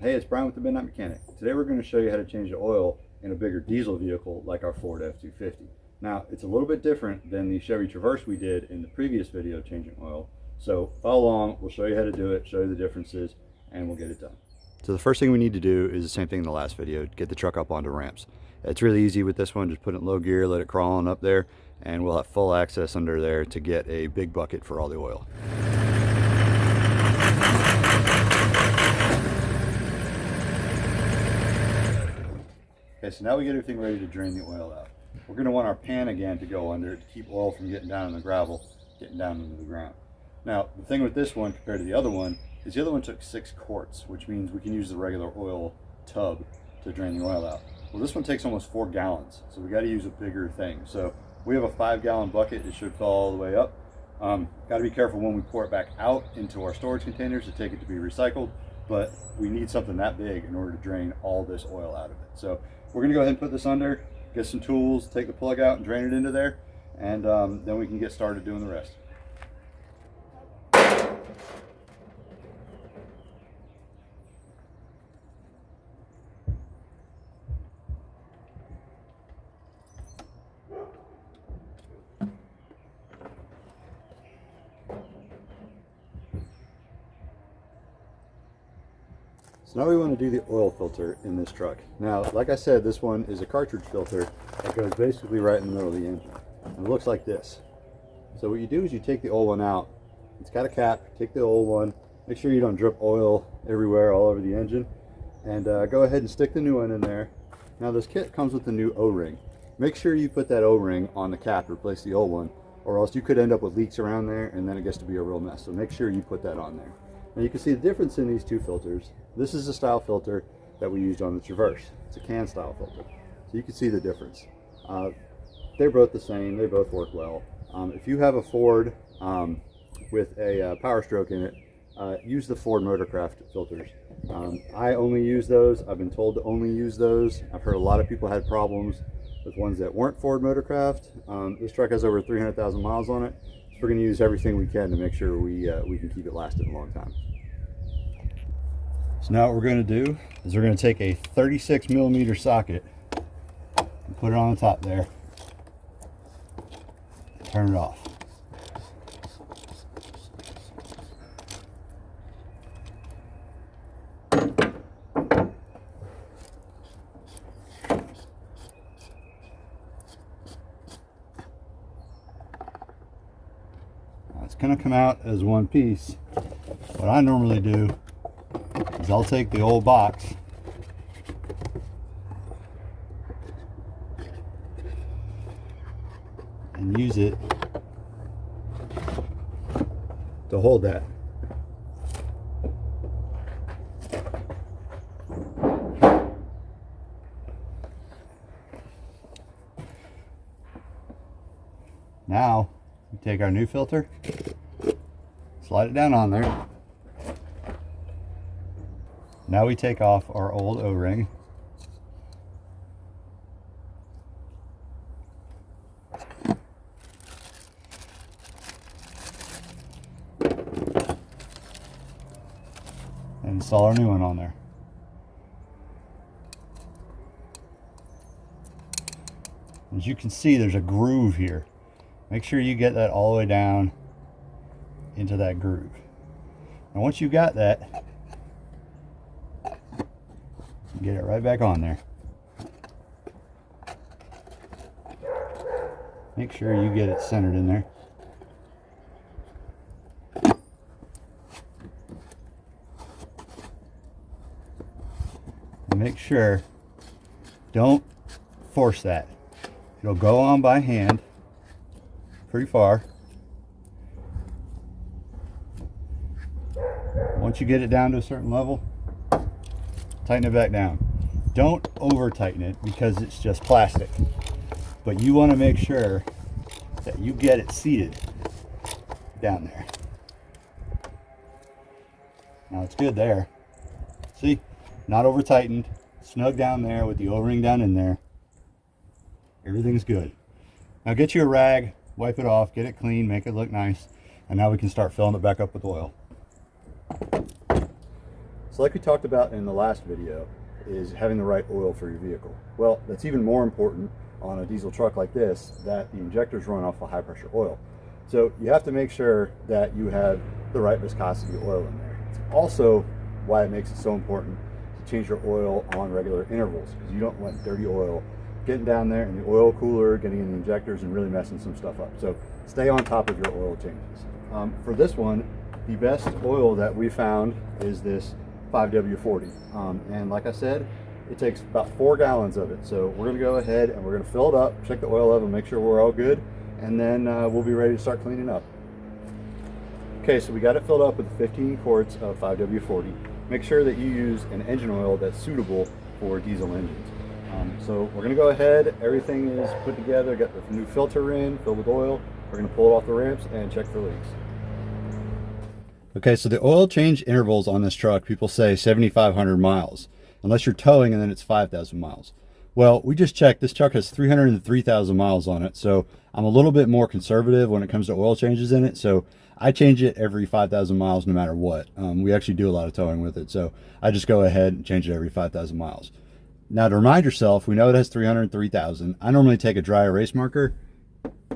Hey, it's Brian with the Midnight Mechanic. Today we're going to show you how to change the oil in a bigger diesel vehicle like our Ford F-250. Now, it's a little bit different than the Chevy Traverse we did in the previous video changing oil. So follow along, we'll show you how to do it, show you the differences, and we'll get it done. So the first thing we need to do is the same thing in the last video, get the truck up onto ramps. It's really easy with this one, just put it in low gear, let it crawl on up there, and we'll have full access under there to get a big bucket for all the oil. Okay, so now we get everything ready to drain the oil out. We're going to want our pan again to go under to keep oil from getting down in the gravel, getting down into the ground. Now, the thing with this one compared to the other one is the other one took 6 quarts, which means we can use the regular oil tub to drain the oil out. Well, this one takes almost 4 gallons, so we got to use a bigger thing. So we have a 5-gallon bucket. It should fill all the way up. Got to be careful when we pour it back out into our storage containers to take it to be recycled, but we need something that big in order to drain all this oil out of it. So we're going to go ahead and put this under, get some tools, take the plug out and drain it into there, and then we can get started doing the rest. So now we want to do the oil filter in this truck. Now, like I said, this one is a cartridge filter that goes basically right in the middle of the engine. And it looks like this. So what you do is you take the old one out. It's got a cap. Take the old one. Make sure you don't drip oil everywhere, all over the engine. And go ahead and stick the new one in there. Now this kit comes with a new O-ring. Make sure you put that O-ring on the cap, replace the old one, or else you could end up with leaks around there and then it gets to be a real mess. So make sure you put that on there. Now you can see the difference in these two filters. This is the style filter that we used on the Traverse. It's a can style filter. So you can see the difference. They're both the same, they both work well. If you have a Ford with a Powerstroke in it, use the Ford Motorcraft filters. I only use those. I've been told to only use those. I've heard a lot of people had problems with ones that weren't Ford Motorcraft. This truck has over 300,000 miles on it. So we're going to use everything we can to make sure we can keep it lasting a long time. So now what we're going to do is we're going to take a 36mm socket and put it on the top there. Turn it off. Now it's going to come out as one piece. What I normally do is I'll take the old box and use it to hold that. Now we take our new filter, slide it down on there. Now we take off our old O-ring. And install our new one on there. As you can see, there's a groove here. Make sure you get that all the way down into that groove. And once you got that, get it right back on there. Make sure you get it centered in there. And make sure, don't force that. It'll go on by hand pretty far. Once you get it down to a certain level, tighten it back down. Don't over tighten it because it's just plastic, but you want to make sure that you get it seated down there. Now it's good there. See, not over tightened, snug down there with the O-ring down in there. Everything's good. Now get you a rag, wipe it off, get it clean, make it look nice, and now we can start filling it back up with oil. So like we talked about in the last video, is having the right oil for your vehicle. Well, that's even more important on a diesel truck like this, that the injectors run off of high pressure oil. So you have to make sure that you have the right viscosity oil in there. It's also why it makes it so important to change your oil on regular intervals, because you don't want dirty oil getting down there in the oil cooler, getting in the injectors and really messing some stuff up. So stay on top of your oil changes. For this one, the best oil that we found is this 5W40. And like I said, it takes about 4 gallons of it. So we're gonna go ahead and we're gonna fill it up, check the oil level, make sure we're all good, and then we'll be ready to start cleaning up. Okay, so we got it filled up with 15 quarts of 5W40. Make sure that you use an engine oil that's suitable for diesel engines. So we're gonna go ahead, everything is put together, got the new filter in, filled with oil. We're gonna pull it off the ramps and check for leaks. Okay, so the oil change intervals on this truck, people say 7,500 miles, unless you're towing, and then it's 5,000 miles. Well, we just checked, this truck has 303,000 miles on it, so I'm a little bit more conservative when it comes to oil changes in it, so I change it every 5,000 miles no matter what. We actually do a lot of towing with it, so I just go ahead and change it every 5,000 miles. Now to remind yourself, we know it has 303,000. I normally take a dry erase marker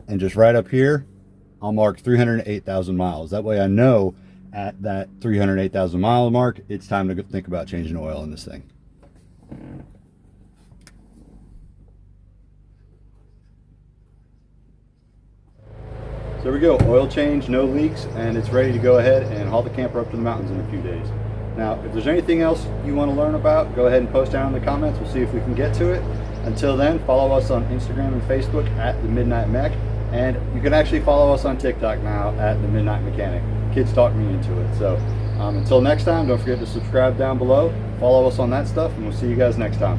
and just right up here, I'll mark 308,000 miles. That way I know at that 308,000 mile mark, it's time to think about changing oil in this thing. So there we go, oil change, no leaks, and it's ready to go ahead and haul the camper up to the mountains in a few days. Now, if there's anything else you want to learn about, go ahead and post down in the comments. We'll see if we can get to it. Until then, follow us on Instagram and Facebook at The Midnight Mech, and you can actually follow us on TikTok now at The Midnight Mechanic. Kids talked me into it. So until next time, don't forget to subscribe down below, follow us on that stuff, and we'll see you guys next time.